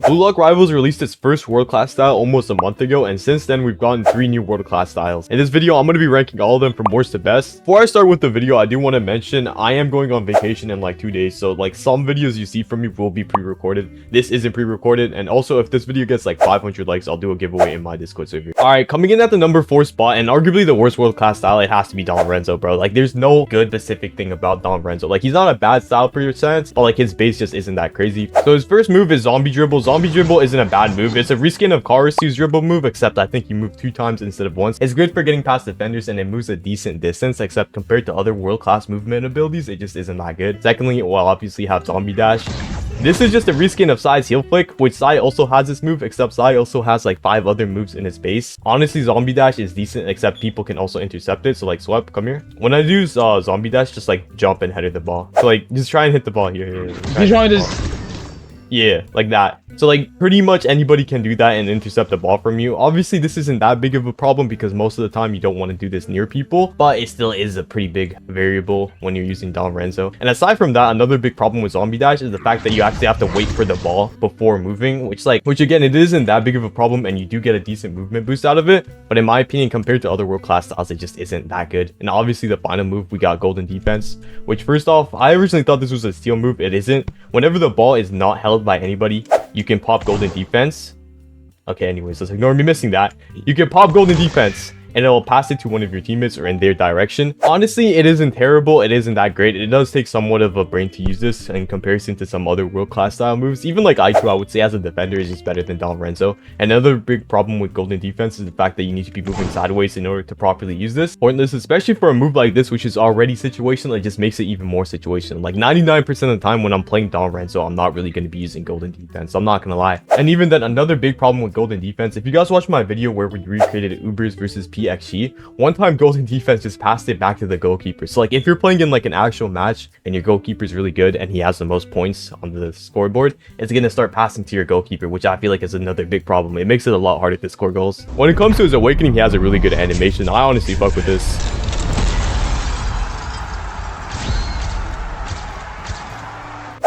Blue Lock Rivals released its first world-class style almost a month ago, and since then we've gotten 3 new world-class styles. In this video, I'm going to be ranking all of them from worst to best. Before I start with the video, I do want to mention I am going on vacation in like 2 days, so like some videos you see from me will be pre-recorded. This isn't pre-recorded, and also if this video gets like 500 likes, I'll do a giveaway in my Discord server. Alright, coming in at the number 4 spot, and arguably the worst world-class style, it has to be Don Lorenzo, bro. Like there's no good specific thing about Don Lorenzo. Like he's not a bad style per sense, but like his base just isn't that crazy. So his first move is Zombie Dribble. Zombie Dribble isn't a bad move. It's a reskin of Karasu's dribble move, except I think you move 2 times instead of once. It's good for getting past defenders, and it moves a decent distance, except compared to other world-class movement abilities, it just isn't that good. Secondly, we'll obviously have Zombie Dash. This is just a reskin of Psy's Heel Flick, which Psy also has this move, except Psy also has like 5 other moves in his base. Honestly, Zombie Dash is decent, except people can also intercept it. So like, Swept, come here. When I do Zombie Dash, just like jump and header the ball. So like, just try and hit the ball here. He's trying to Yeah, like that. So like pretty much anybody can do that and intercept the ball from you. Obviously this isn't that big of a problem because most of the time you don't want to do this near people, but it still is a pretty big variable when you're using Don Lorenzo. And aside from that, another big problem with Zombie Dash is the fact that you actually have to wait for the ball before moving, which again, it isn't that big of a problem and you do get a decent movement boost out of it. But in my opinion, compared to other world-class styles, it just isn't that good. And obviously the final move, we got Golden Defense, which first off, I originally thought this was a steal move. It isn't. Whenever the ball is not held by anybody, you can pop Golden Defense. Okay, anyways, let's ignore me missing that. You can pop Golden Defense and it'll pass it to one of your teammates or in their direction. Honestly, it isn't terrible. It isn't that great. It does take somewhat of a brain to use this in comparison to some other world-class style moves. Even like Aichu, I would say as a defender is just better than Don Lorenzo. Another big problem with Golden Defense is the fact that you need to be moving sideways in order to properly use this. Pointless, especially for a move like this, which is already situational. It just makes it even more situational. Like 99% of the time when I'm playing Don Lorenzo, I'm not really going to be using Golden Defense. I'm not going to lie. And even then, another big problem with Golden Defense, if you guys watched my video where we recreated Ubers versus PXG, one time Golden Defense just passed it back to the goalkeeper. So like if you're playing in like an actual match and your goalkeeper is really good and he has the most points on the scoreboard, it's going to start passing to your goalkeeper, which I feel like is another big problem. It makes it a lot harder to score goals. When it comes to his awakening, he has a really good animation. I honestly fuck with this.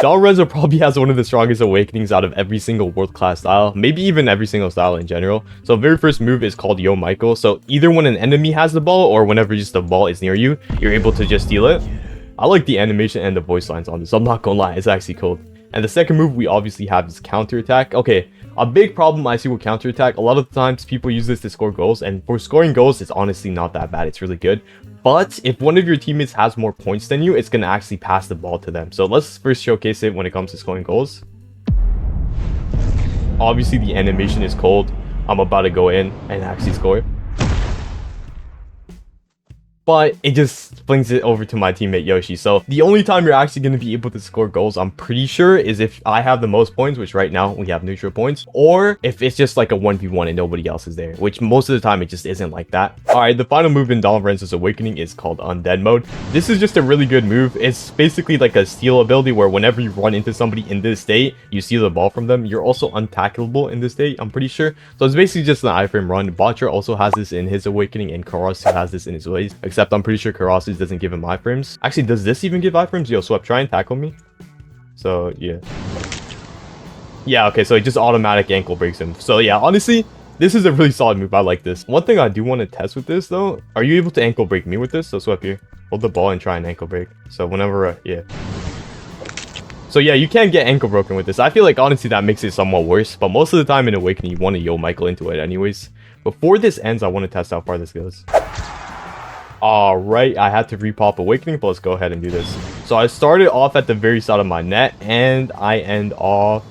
Don Lorenzo probably has one of the strongest awakenings out of every single world-class style, maybe even every single style in general. So very first move is called Yo Michael. So either when an enemy has the ball or whenever just the ball is near you, you're able to just steal it. I like the animation and the voice lines on this. I'm not gonna lie, it's actually cool. And the second move we obviously have is counterattack. Okay, a big problem I see with counterattack, a lot of the times people use this to score goals, and for scoring goals, it's honestly not that bad. It's really good. But if one of your teammates has more points than you, it's going to actually pass the ball to them. So let's first showcase it when it comes to scoring goals. Obviously, the animation is cold. I'm about to go in and actually score. But it just flings it over to my teammate Yoshi. So the only time you're actually going to be able to score goals, I'm pretty sure, is if I have the most points, which right now we have neutral points, or if it's just like a 1v1 and nobody else is there, which most of the time it just isn't like that. Alright, the final move in Don Lorenzo's Awakening is called Undead Mode. This is just a really good move. It's basically like a steal ability where whenever you run into somebody in this state, you steal the ball from them. You're also untackleable in this state, I'm pretty sure. So it's basically just an iframe run. Botcher also has this in his Awakening, and Karasu has this in his ways. Except I'm pretty sure Karasu doesn't give him iframes. Actually, does this even give iframes? Yo, Swept, try and tackle me. So, yeah. Yeah, okay, so it just automatic ankle breaks him. So, yeah, honestly, this is a really solid move. I like this. One thing I do want to test with this, though, are you able to ankle break me with this? So, Swept here. Hold the ball and try and ankle break. So, whenever, yeah. So, yeah, you can get ankle broken with this. I feel like, honestly, that makes it somewhat worse. But most of the time in Awakening, you want to Yo Michael into it anyways. Before this ends, I want to test how far this goes. Alright, I had to repop Awakening, but let's go ahead and do this. So I started off at the very side of my net, and I end up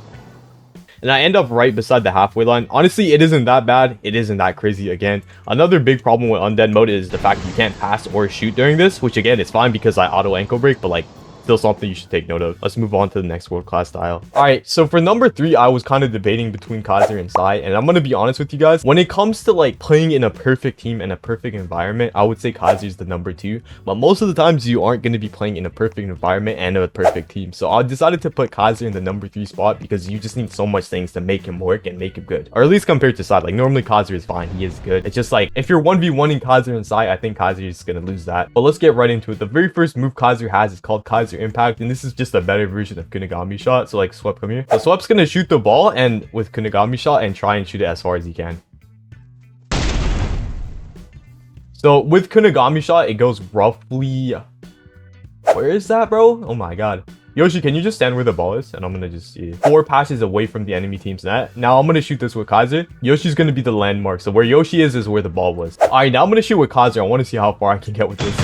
right beside the halfway line. Honestly, it isn't that bad. It isn't that crazy again. Another big problem with Undead Mode is the fact you can't pass or shoot during this, which again, it's fine because I auto ankle break, but like, still something you should take note of. Let's move on to the next world-class style. Alright, so for number 3, I was kind of debating between Kaiser and Psy, and I'm gonna be honest with you guys, when it comes to like playing in a perfect team and a perfect environment, I would say Kaiser is the number 2, but most of the times you aren't going to be playing in a perfect environment and a perfect team. So I decided to put Kaiser in the number 3 spot because you just need so much things to make him work and make him good, or at least compared to Psy. Like normally Kaiser is fine, he is good. It's just like if you're 1v1ing Kaiser and Psy, I think Kaiser is gonna lose that. But let's get right into it. The very first move Kaiser has is called Kaiser Kaiser Impact, and this is just a better version of Kunigami Shot. So like Swept, come here. So Swept's gonna shoot the ball and with Kunigami Shot and try and shoot it as far as he can. So with Kunigami Shot, it goes roughly... Where is that, bro? Oh my god. Yoshi, can you just stand where the ball is? And I'm gonna just see 4 passes away from the enemy team's net. Now I'm gonna shoot this with Kaiser. Yoshi's gonna be the landmark. So where Yoshi is where the ball was. Alright, now I'm gonna shoot with Kaiser. I want to see how far I can get with this.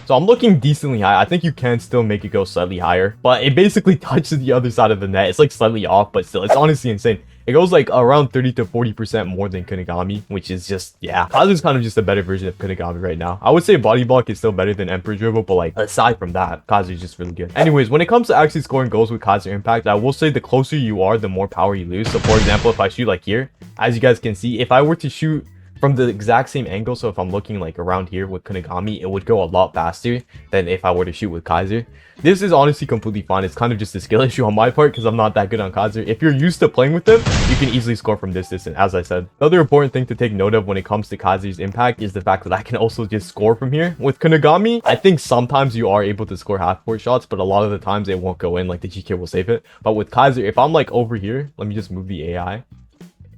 So I'm looking decently high. I think you can still make it go slightly higher. But it basically touches the other side of the net. It's like slightly off, but still, it's honestly insane. It goes like around 30 to 40% more than Kunigami, which is just, yeah. Kaiser's kind of just a better version of Kunigami right now. I would say Body Block is still better than Emperor Dribble, but like, aside from that, Kaiser's just really good. Anyways, when it comes to actually scoring goals with Kaiser Impact, I will say the closer you are, the more power you lose. So for example, if I shoot like here, as you guys can see, if I were to shoot from the exact same angle, so if I'm looking like around here with Kunigami, it would go a lot faster than if I were to shoot with Kaiser. This is honestly completely fine. It's kind of just a skill issue on my part because I'm not that good on Kaiser. If you're used to playing with them, you can easily score from this distance, as I said. Another important thing to take note of when it comes to Kaiser's Impact is the fact that I can also just score from here. With Kunigami, I think sometimes you are able to score half-court shots, but a lot of the times it won't go in, like the GK will save it. But with Kaiser, if I'm like over here, let me just move the AI,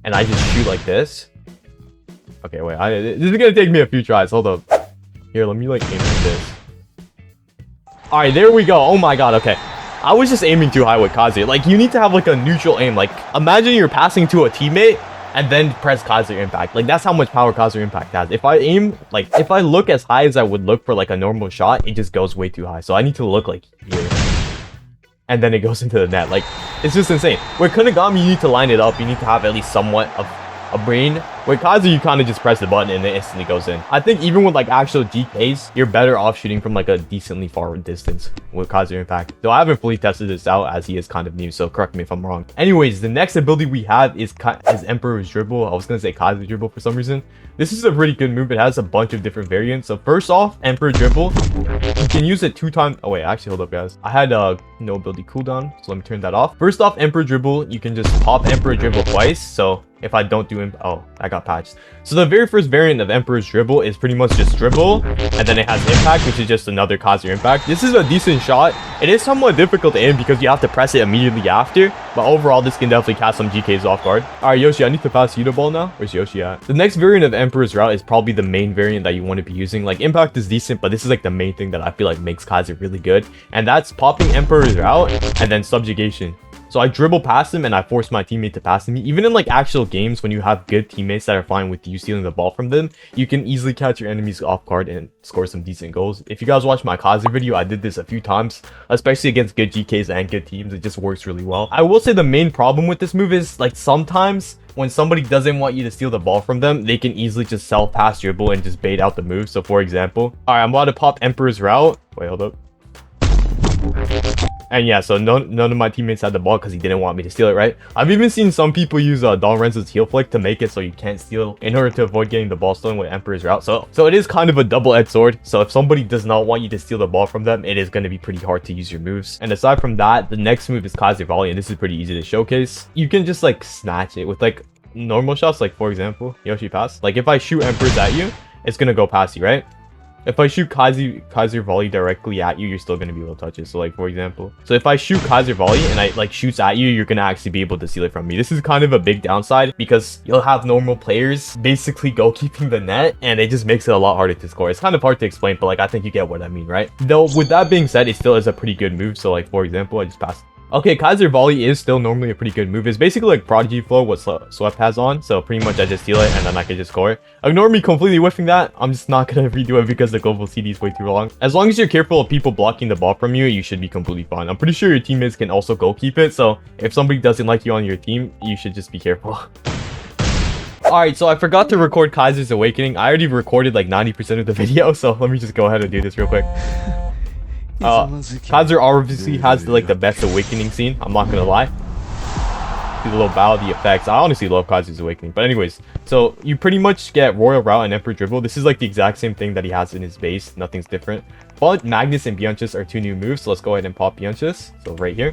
and I just shoot like this. Okay, wait, this is gonna take me a few tries. Hold up. Here, let me like aim like this. Alright, there we go. Oh my god, okay. I was just aiming too high with Kaiser. Like, you need to have like a neutral aim. Like, imagine you're passing to a teammate and then press Kaiser Impact. Like, that's how much power Kaiser Impact has. If I aim, like, if I look as high as I would look for like a normal shot, it just goes way too high. So I need to look like here. And then it goes into the net. Like, it's just insane. With Kunigami, you need to line it up. You need to have at least somewhat of a brain. With Kaiser, you kind of just press the button and it instantly goes in. I think even with like actual GKs, you're better off shooting from like a decently far distance with Kaiser Impact. Though I haven't fully tested this out as he is kind of new, so correct me if I'm wrong. Anyways, the next ability we have is Emperor's Dribble. I was gonna say Kaiser Dribble for some reason. This is a pretty good move. It has a bunch of different variants. So first off, Emperor Dribble, you can use it 2 times. Oh wait, actually hold up guys. I had no ability cooldown, so let me turn that off. First off, Emperor Dribble, you can just pop Emperor Dribble twice. So if I don't do oh, I got patched. So the very first variant of Emperor's Dribble is pretty much just dribble, and then it has Impact, which is just another Kaiser Impact. This is a decent shot. It is somewhat difficult to aim because you have to press it immediately after, but overall this can definitely catch some GKs off guard. Alright Yoshi, I need to pass you the ball now. Where's Yoshi at? The next variant of Emperor's Route is probably the main variant that you want to be using. Like, Impact is decent, but this is like the main thing that I feel like makes Kaiser really good, and that's popping Emperor's Route and then Subjugation. So I dribble past him and I force my teammate to pass to me. Even in like actual games, when you have good teammates that are fine with you stealing the ball from them, you can easily catch your enemies off guard and score some decent goals. If you guys watch my Kaiser video, I did this a few times, especially against good GKs and good teams. It just works really well. I will say the main problem with this move is like sometimes when somebody doesn't want you to steal the ball from them, they can easily just self-pass dribble and just bait out the move. So for example, alright, I'm about to pop Emperor's Route. Wait, hold up. And yeah, so none of my teammates had the ball because he didn't want me to steal it, right? I've even seen some people use Don Renzo's heel flick to make it so you can't steal in order to avoid getting the ball stolen with Emperor's Route. So it is kind of a double-edged sword. So if somebody does not want you to steal the ball from them, it is going to be pretty hard to use your moves. And aside from that, the next move is Kaiser Volley, and this is pretty easy to showcase. You can just like snatch it with like normal shots, like for example, Yoshi pass. Like if I shoot Emperor's at you, it's going to go past you, right? If I shoot Kaiser Volley directly at you, you're still going to be able to touch it. So like, for example, so if I shoot Kaiser Volley and I like shoots at you, you're going to actually be able to steal it from me. This is kind of a big downside because you'll have normal players basically goalkeeping the net, and it just makes it a lot harder to score. It's kind of hard to explain, but like, I think you get what I mean, right? Though with that being said, it still is a pretty good move. So like, for example, I just passed. Okay, Kaiser Volley is still normally a pretty good move. It's basically like Prodigy Flow, what Swept has on. So pretty much I just steal it and then I can just score. Ignore me completely whiffing that. I'm just not going to redo it because the global CD is way too long. As long as you're careful of people blocking the ball from you, you should be completely fine. I'm pretty sure your teammates can also goal keep it. So if somebody doesn't like you on your team, you should just be careful. Alright, so I forgot to record Kaiser's Awakening. I already recorded like 90% of the video. So let me just go ahead and do this real quick. Kaiser obviously has like the best awakening scene, I'm not gonna lie. The little bow, the effects. I honestly love Kaiser's Awakening. But anyways, so you pretty much get Royal Route and Emperor Dribble. This is like the exact same thing that he has in his base. Nothing's different. But Magnus and Bianchus are 2 new moves. So let's go ahead and pop Bianchus. So right here.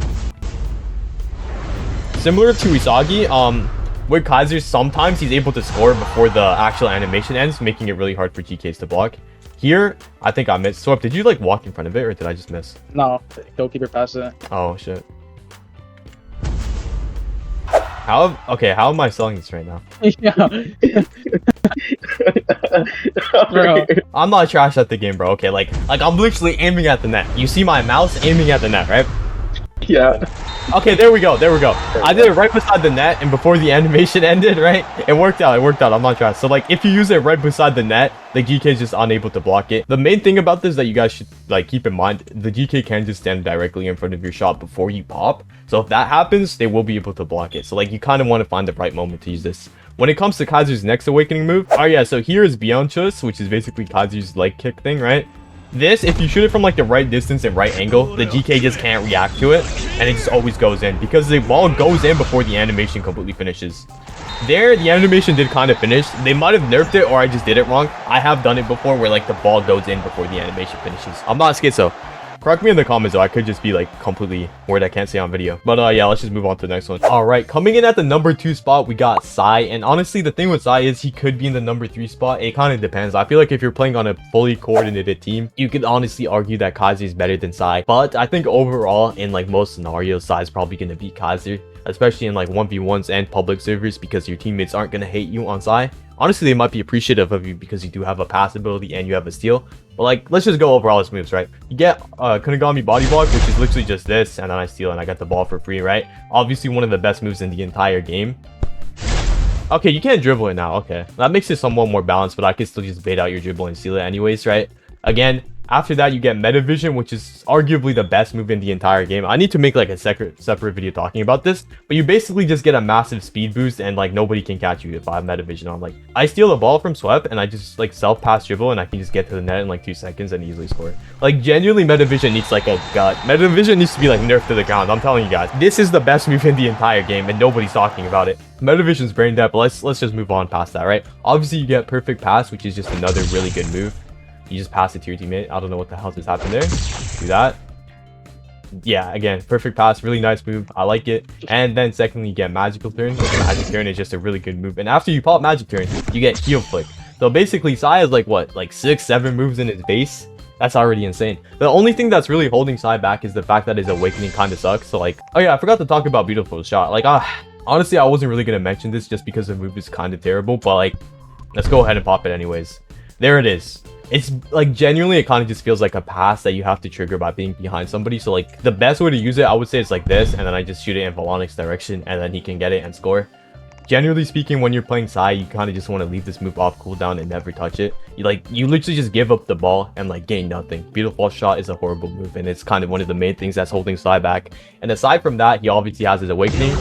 Similar to Isagi, with Kaiser, sometimes he's able to score before the actual animation ends, making it really hard for GKs to block. Here, I think I missed. Swap, did you like walk in front of it or did I just miss? No, goalkeeper passed it. Oh shit. How am I selling this right now? Yeah. Bro. I'm not trash at the game, bro. Okay, like I'm literally aiming at the net. You see my mouse aiming at the net, right? Yeah. Okay, there we go. I did it right beside the net, and before the animation ended, right? It worked out. I'm not trash. So like, if you use it right beside the net, the GK is just unable to block it. The main thing about this that you guys should like keep in mind, the GK can just stand directly in front of your shot before you pop. So if that happens, they will be able to block it. So like, you kind of want to find the right moment to use this. When it comes to Kaiser's next awakening move, oh yeah, so here is Bianchus, which is basically Kaiser's leg kick thing, right? This, if you shoot it from like the right distance and right angle, the GK just can't react to it, and it just always goes in because the ball goes in before the animation completely finishes. There, the animation did kind of finish. They might have nerfed it, or I just did it wrong. I have done it before where like the ball goes in before the animation finishes. I'm not schizo. Correct me in the comments though, I could just be like completely word I can't say on video. But yeah, let's just move on to the next one. Alright, coming in at the number 2 spot, we got Sai. And honestly, the thing with Sai is he could be in the number 3 spot. It kind of depends. I feel like if you're playing on a fully coordinated team, you could honestly argue that Kaiser is better than Sai. But I think overall, in like most scenarios, Sai is probably going to beat Kaiser. Especially in like 1v1s and public servers, because your teammates aren't going to hate you on Sai. Honestly, they might be appreciative of you because you do have a pass ability and you have a steal. But like, let's just go over all his moves, right? You get Kunigami body block, which is literally just this, and then I steal and I got the ball for free, right? Obviously one of the best moves in the entire game. Okay, you can't dribble it now. Okay, that makes it somewhat more balanced, but I can still just bait out your dribble and steal it anyways, right? Again, after that, you get Metavision, which is arguably the best move in the entire game. I need to make like a separate video talking about this, but you basically just get a massive speed boost and like nobody can catch you if I have Metavision on. Like, I steal the ball from Swept and I just like self-pass dribble and I can just get to the net in like 2 seconds and easily score. Like, genuinely, Metavision needs like a gut. Metavision needs to be like nerfed to the ground. I'm telling you guys, this is the best move in the entire game and nobody's talking about it. Metavision's brain dead, but let's just move on past that, right? Obviously, you get Perfect Pass, which is just another really good move. You just pass it to your teammate. I don't know what the hell just happened there. Do that. Yeah, again, Perfect Pass, really nice move. I like it. And then secondly, you get Magical Turn. Magic Turn is just a really good move. And after you pop Magic Turn, you get Heal Flick. So basically, Sai has like what, like 6-7 moves in his base. That's already insane. The only thing that's really holding Sai back is the fact that his awakening kind of sucks. So like, oh yeah, I forgot to talk about Beautiful Shot. Like, honestly, I wasn't really gonna mention this just because the move is kind of terrible. But like, let's go ahead and pop it anyways. There it is. It's like, genuinely, it kind of just feels like a pass that you have to trigger by being behind somebody. So like, the best way to use it, I would say, is like this, and then I just shoot it in Volonic's direction, and then he can get it and score. Generally speaking, when you're playing Sai, you kind of just want to leave this move off cooldown and never touch it. You literally just give up the ball and like gain nothing. Beautiful Shot is a horrible move, and it's kind of one of the main things that's holding Sai back. And aside from that, he obviously has his awakening.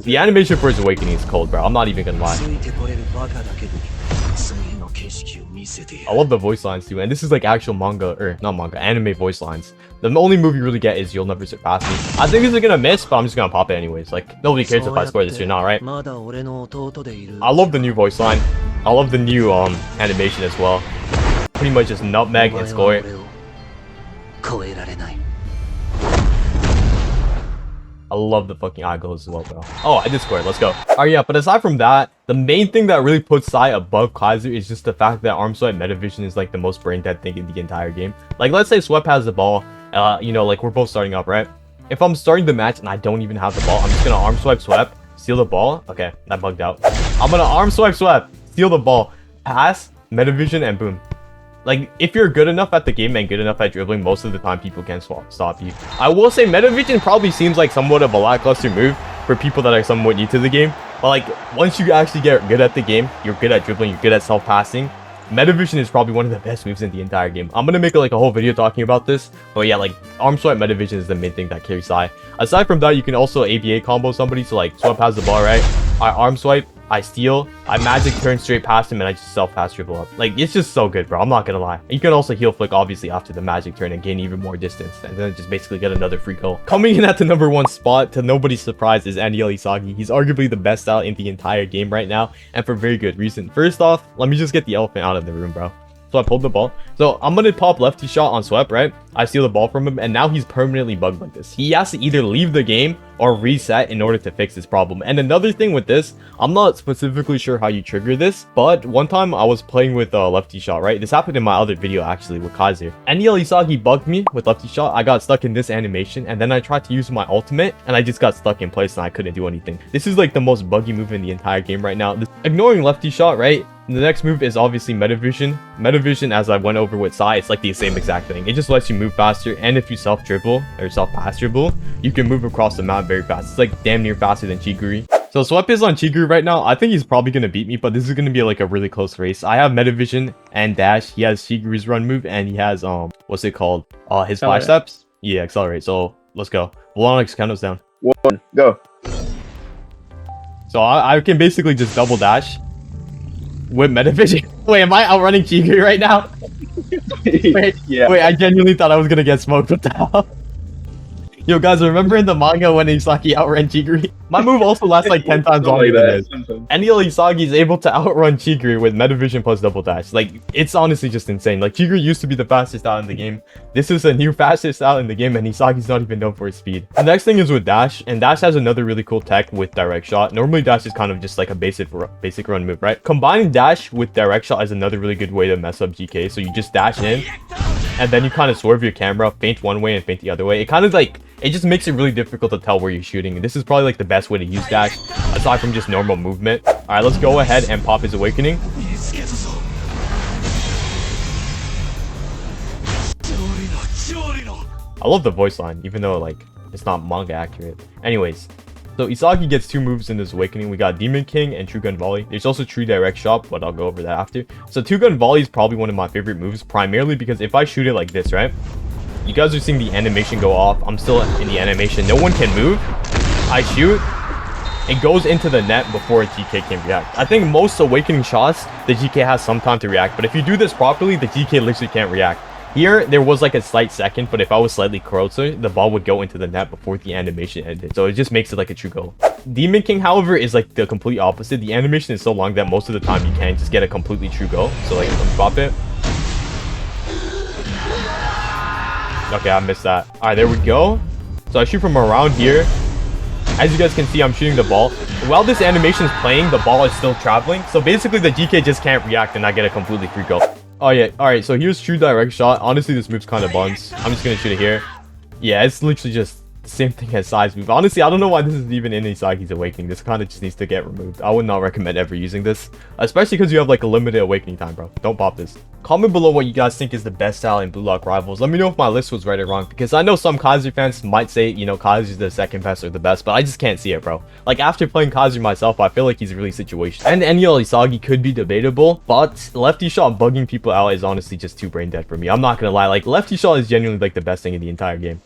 The animation for his awakening is cold, bro. I'm not even gonna lie. I love the voice lines too, and this is like actual manga, or not manga, anime voice lines. The only move you really get is You'll Never Surpass Me. I think this is gonna miss, but I'm just gonna pop it anyways. Like, nobody cares if I score this or not, right? I love the new voice line. I love the new animation as well. Pretty much just nutmeg and score it. I love the fucking eye goes as well, bro. Oh, I did score it. Let's go. Alright, yeah, but aside from that, the main thing that really puts Sai above Kaiser is just the fact that Arm Swipe Metavision is like the most brain dead thing in the entire game. Like, let's say Swept has the ball, you know, like we're both starting up, right? If I'm starting the match and I don't even have the ball, I'm just gonna Arm Swipe Swept, steal the ball. Okay, that bugged out. I'm gonna Arm Swipe Swept, steal the ball, pass, Metavision, and boom. Like, if you're good enough at the game and good enough at dribbling, most of the time people can stop you. I will say Metavision probably seems like somewhat of a lackluster move for people that are somewhat new to the game. But like, once you actually get good at the game, you're good at dribbling, you're good at self-passing, Metavision is probably one of the best moves in the entire game. I'm gonna make like a whole video talking about this. But yeah, like, Arm Swipe Metavision is the main thing that carries Sai. Aside from that, you can also ABA combo somebody. So like, Swept has the ball, right? I Arm Swipe, I steal, I Magic Turn straight past him, and I just self-pass dribble up. Like, it's just so good, bro. I'm not gonna lie. You can also Heal Flick, obviously, after the Magic Turn and gain even more distance, and then just basically get another free goal. Coming in at the number 1 spot, to nobody's surprise, is Aniel Isagi. He's arguably the best out in the entire game right now, and for very good reason. First off, let me just get the elephant out of the room, bro. So I pulled the ball. So I'm gonna pop lefty shot on Swept, right? I steal the ball from him, and now he's permanently bugged like this. He has to either leave the game or reset in order to fix this problem. And another thing with this, I'm not specifically sure how you trigger this, but one time I was playing with lefty shot, right? This happened in my other video actually with Kaiser. NEL Isagi bugged me with lefty shot. I got stuck in this animation, and then I tried to use my ultimate, and I just got stuck in place and I couldn't do anything. This is like the most buggy move in the entire game right now. Ignoring lefty shot, right? The next move is obviously Metavision. Metavision, as I went over with Sai, it's like the same exact thing. It just lets you move faster, and if you self-dribble or self-pass dribble, you can move across the map very fast. It's like damn near faster than Chiguri. So Swept is on Chiguri right now. I think he's probably gonna beat me, but this is gonna be like a really close race. I have Metavision and Dash. He has Chiguri's run move, and he has what's it called? His flash steps. Yeah, accelerate. So let's go. Volonix count us down. 1, go. So I can basically just double dash with Metavision. Wait, am I outrunning Chiguri right now? Wait, Yeah. wait, I genuinely thought I was gonna get smoked with that. Yo, guys, remember in the manga when Isagi outran Chiguri? My move also lasts like 10 times longer than this. NEL Isagi is able to outrun Chiguri with Metavision plus double dash. Like, it's honestly just insane. Like, Chiguri used to be the fastest out in the game. This is a new fastest out in the game, and Isagi's not even known for his speed. The next thing is with Dash, and Dash has another really cool tech with direct shot. Normally, Dash is kind of just like a basic run move, right? Combining Dash with direct shot is another really good way to mess up GK. So you just dash in, and then you kind of swerve your camera, feint one way and feint the other way. It kind of like, it just makes it really difficult to tell where you're shooting. And this is probably like the best way to use dash, aside from just normal movement. All right, let's go ahead and pop his awakening. I love the voice line, even though like it's not manga accurate. Anyways, so Isagi gets 2 moves in this awakening. We got Demon King and True Gun Volley. There's also True Direct Shot, but I'll go over that after. So True Gun Volley is probably one of my favorite moves, primarily because if I shoot it like this, right? You guys are seeing the animation go off. I'm still in the animation. No one can move. I shoot. It goes into the net before a GK can react. I think most awakening shots, the GK has some time to react. But if you do this properly, the GK literally can't react. Here, there was like a slight second, but if I was slightly closer, the ball would go into the net before the animation ended. So it just makes it like a true goal. Demon King, however, is like the complete opposite. The animation is so long that most of the time you can't just get a completely true goal. So like, let me pop it. Okay, I missed that. All right, there we go. So I shoot from around here. As you guys can see, I'm shooting the ball. While this animation is playing, the ball is still traveling. So basically, the GK just can't react and I get a completely free goal. Oh, yeah. All right, so here's True Direct Shot. Honestly, this move's kind of buns. I'm just going to shoot it here. Yeah, it's literally just the same thing as Sai's move. Honestly, I don't know why this is even in Isagi's Awakening. This kind of just needs to get removed. I would not recommend ever using this, especially because you have like a limited awakening time, bro. Don't pop this. Comment below what you guys think is the best style in Blue Lock Rivals. Let me know if my list was right or wrong, because I know some Kaiser fans might say, you know, Kaiser's the second best or the best, but I just can't see it, bro. Like, after playing Kaiser myself, I feel like he's really situational. And NEL Isagi could be debatable, but lefty shot bugging people out is honestly just too brain dead for me. I'm not gonna lie, like, lefty shot is genuinely like the best thing in the entire game.